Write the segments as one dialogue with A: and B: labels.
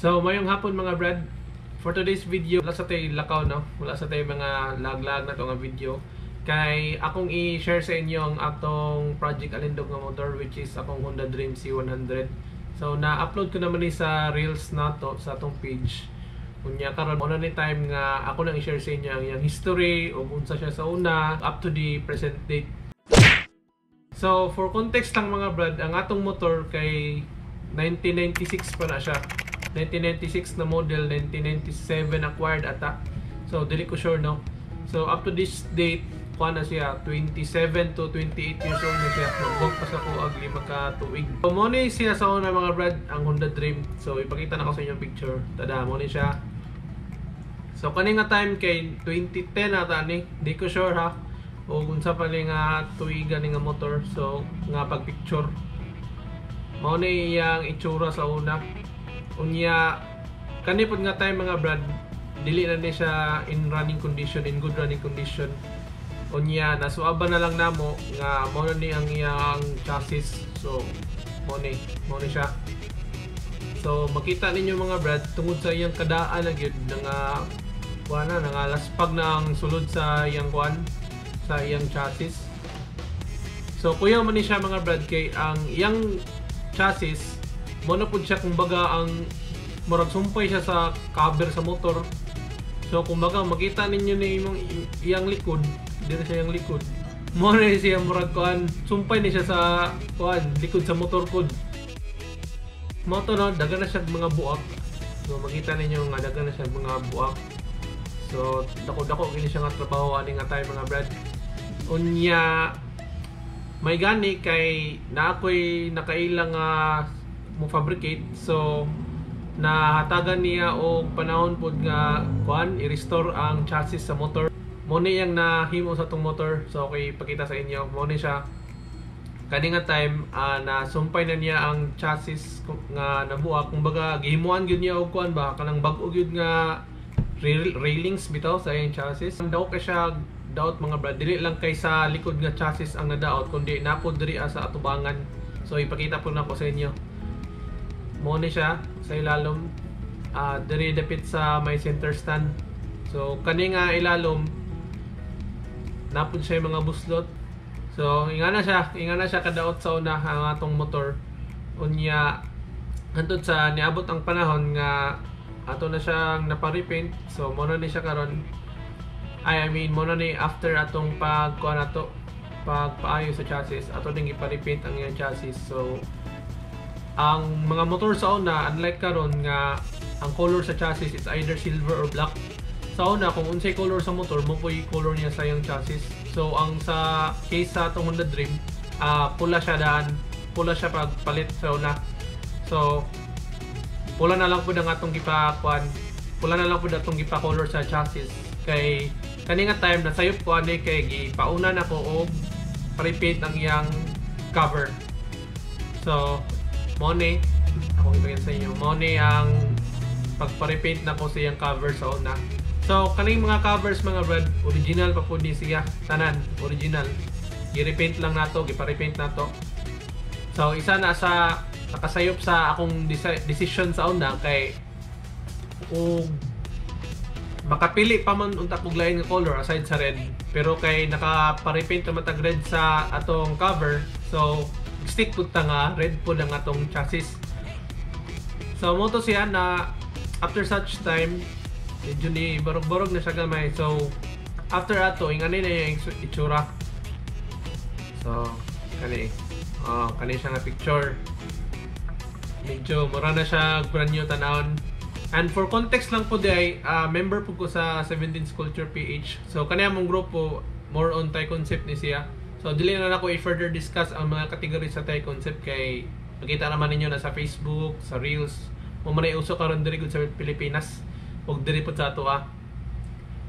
A: So, mayong hapon mga brad. For today's video, wala sa tayo lakaw, no? Wala sa tayo mga lag-lag na ito nga video. Kay akong i-share sa inyo ang atong project alindog nga motor, which is akong Honda Dream C100. So, na-upload ko naman ni sa Reels na to sa atong page. Kunya karon mo na ni time nga ako nang i-share sa inyo ang iyang history o unsa siya sa una up to the present date. So, for context lang mga brad, ang atong motor kay 1996 pa na siya. 1996 na model, 1997 acquired ata. So, dili ko sure, no? So, up to this date, kuha na siya, 27 to 28 years old na siya. Mag-walk pa sa kuag, 5 ka tuig. So, mo ni siya sa una mga brad, ang Honda Dream. So, ipakita na ko sa inyong picture. Tada, mo ni siya. So, kani nga time kay 2010 ata ni. Di ko sure ha. O kung sa pala nga tuigan nga motor. So, nga pag-picture. Mo ni iyang itsura sa una. Unya kanipod nga time mga brad, dili na ni siya in running condition, in good running condition. Unya nasuaban na lang namo nga mo na ni ang iyang chassis. So mo ni siya. So makita ninyo mga brad tungod sa iyang kadaan na gyud nga kuana nga laspag na ang sulod sa iyang kuan, sa iyang chassis. So kuya man ni siya mga brad kay ang iyang chassis mo na po siya kumbaga ang murag sumpay siya sa cover sa motor. So kumbaga makita ninyo ni iyang likod, dito siya yung likod. Mo na siya murag kuan, sumpay ni siya sa kuan, likod sa motor pod. Mo to no, dagan na siya mga buak. So makita ninyo nga dagan na siya mga buak. So dako gini siya nga trabaho ani nga tayo mga brad. Unya may gani kay na ako'y nakailang mo fabricate, so nahatagan niya og panahon pod nga kuan i-restore ang chassis sa motor. Mo ni yang nahimo sa tong motor. So okay, pakita sa inyo mo ni siya kani nga time na sumpay na niya ang chassis nga nabuak. Kumbaga gihimuan gyud niya og kuan ba kanang bag-o gyud nga railings bitaw sa iyang chassis. Daw kay siya daot mga brad, dili lang kay sa likod nga chassis ang nadaot kundi napod diri sa atubangan. So ipakita po na ko sa inyo. Mo ni siya sa ilalom, diri dapit sa may center stand. So kani nga ilalom napod siya mga buslot. So inga na siya kadaot sa una ang atong motor. Unya hantod sa niabot ang panahon nga ato na siyang napa-repaint. So mo na ni siya karon. I mean mo na ni after atong pagkuha nato, pagpaayo sa chassis, ato ding ipa-repaint ang iyang chassis. So ang mga motor sa una, unlike karon nga ang color sa chassis is either silver or black. Sa una, kung unsay color sa motor, mo po yung color niya sa yung chassis. So ang sa case sa itong Honda Dream, pula siya pagpalit sa una. So pula na lang po ang atong gipa-color sa chassis. Kay kani nga time nasayop ko ani kay gipauna na ko og pa-repaint ang iyang cover. So money, akong ipagyan sa inyo, money ang pagpa-repaint na ko sa iyang cover sa una. So kaning mga covers mga brad, original pa po ni siya, tanan original. I-repaint lang nato, gipa-repaint nato. So isa na sa nakasayop sa akong decision sa una kay og makapili pa man unta kog lain nga color aside sa red, pero kay naka-repaint naman tag red sa atong cover, so stick pud ta nga red pud ang atong chassis. So mo to siya na after such time medyo ni barog-barog na siya gamay. So after ato ingani na yung itsura. So kani siya nga picture, medyo mura na siya brand new tanawon. And for context lang po day, member po ko sa 17 Culture PH. So kaniya mong grupo more on Thai concept ni siya. So dili na ako i-further discuss ang mga categories sa Thai concept kay makita naman ninyo na sa Facebook, sa Reels. Mo man ay uso karon diri gud sa Pilipinas ug diri pud sa ato.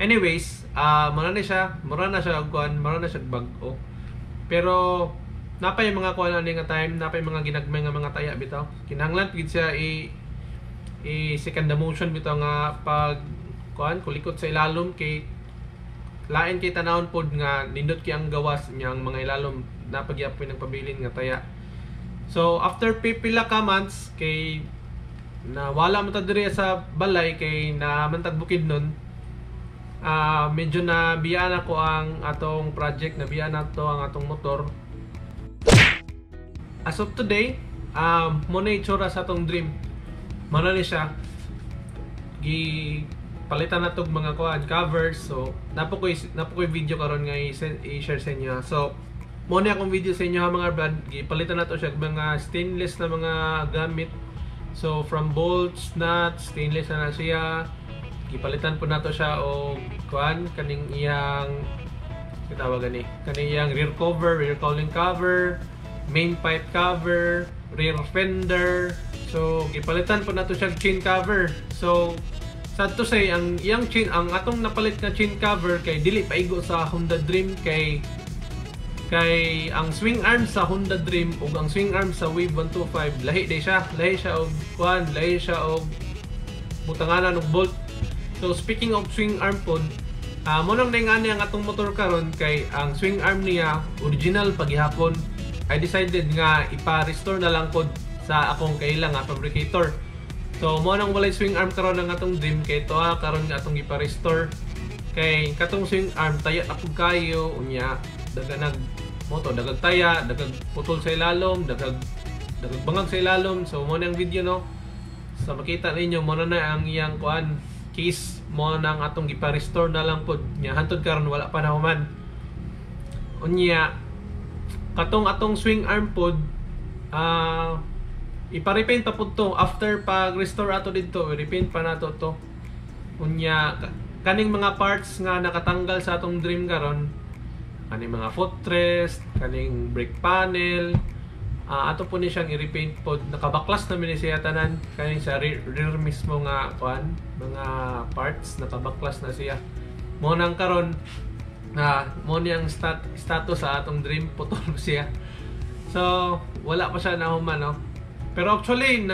A: Anyways, mura na siya kuan, mura na siya bag-o. Pero napay mga kuan ani nga time, napay mga ginagmay nga mga taya bitaw. Kinahanglan gid siya second motion bitaw nga pag kuan kulikot sa ilalom kay lain kay tanawon pod nga nindot kay ang gawas niyang mga ilalom napagyapoy ng pabilin nga taya. So after pipila ka months kay na wala man ta diri sa balay kay na mantag bukid nun. Medyo nabiyaan ako ang atong project, nabiyaan nato ang atong motor. As of today, muna itsura sa atong dream. Muna ni siya. Palitan na itong mga covers. So, napokoy video karon nga i-share sa inyo. So, muna akong video sa inyo ha mga brad. Palitan na ito siya mga stainless na mga gamit. So, from bolts, nuts, stainless na siya. Ipalitan po nato siya o kaning iyang kitawagan kaning iyang rear cover, rear cowling cover, main pipe cover, rear fender. So, ipalitan po nato siya chain cover. So, sad to say, ang iyang chain, ang atong napalit na chain cover kay dili paigo sa Honda Dream kay ang swing arm sa Honda Dream ug ang swing arm sa Wave 125 lahi siya og lahi siya og butanganan og bolt. So speaking of swing arm pod, mo nang ningani ang atong motor karon kay ang swing arm niya original paghihapon. I decided nga ipa-restore na lang pod sa akong kailang fabricator. So mo nang walay swing arm karon ang atong Dream kay toa karon nga atong ipa-restore kay katong swing arm taya ako kayo unya daganag moto dagag taya, dagag putol sa ilalom, dagag bangag sa ilalom. So mo nang video no. So makita ninyo mo na ang iyang case mo nang atong ipa-restore na lang pod nya hantod karon wala pa nahuman. Unya atong swing arm pod ipa-repaint pa pod to after pag-restore ato dito, i-repaint pa nato to. Unya kaning mga parts nga nakatanggal sa atong Dream karon, kaning mga footrest, kaning brake panel, ato po ni siyang i-repaint pod. Nakabaklas na ni siya tanan kaning sa rear mismo nga mga parts nakabaklas na siya. Mo nang karon mo niyang status sa atong Dream putol siya. So wala pa siya nahuman no. Pero actually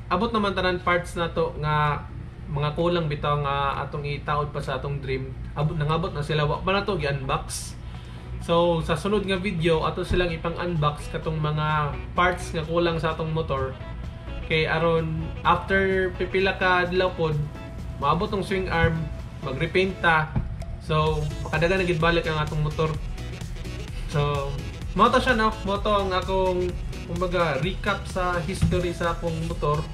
A: abot naman tanan parts na to nga mga kulang bitaw nga atong itaod pa sa atong Dream. Nangabot na sila wa pa na to gi-unbox. So sa sunod nga video ato silang ipang-unbox katong mga parts nga kulang sa atong motor. Kay aron after pipila ka adlaw pod maabot tong swing arm, mag-repaint ta. So makadagan na gid balik ang atong motor. So moto siya no, moto ang akong kumbaga recap sa history sa akong motor.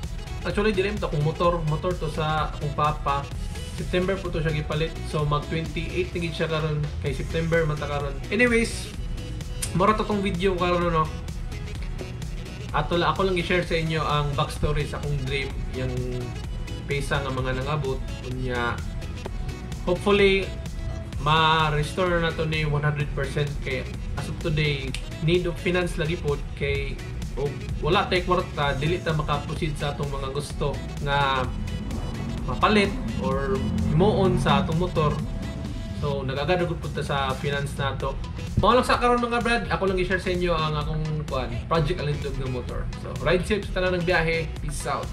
A: Actually dili to akong motor to sa akong papa. September po to siya gipalit. So mag 28 na gid siya karon kay September man ta karon. Anyways, mura to tong video karon no. Ako lang i-share sa inyo ang backstory sa akong Dream, yung pesa nga mga nangabot. Unya hopefully ma-restore na to ni 100% kay as of today need of finance lagi po kay wala tay kwarta dili ta maka-proceed sa atong mga gusto nga mapalit or himuon sa atong motor. So nagagadagod po ta sa finance nato. Mao lang sa karon mga brad, ako lang i-share sa inyo ang akong project alindog nga motor. So ride safe sa tanan ng biyahe. Peace out.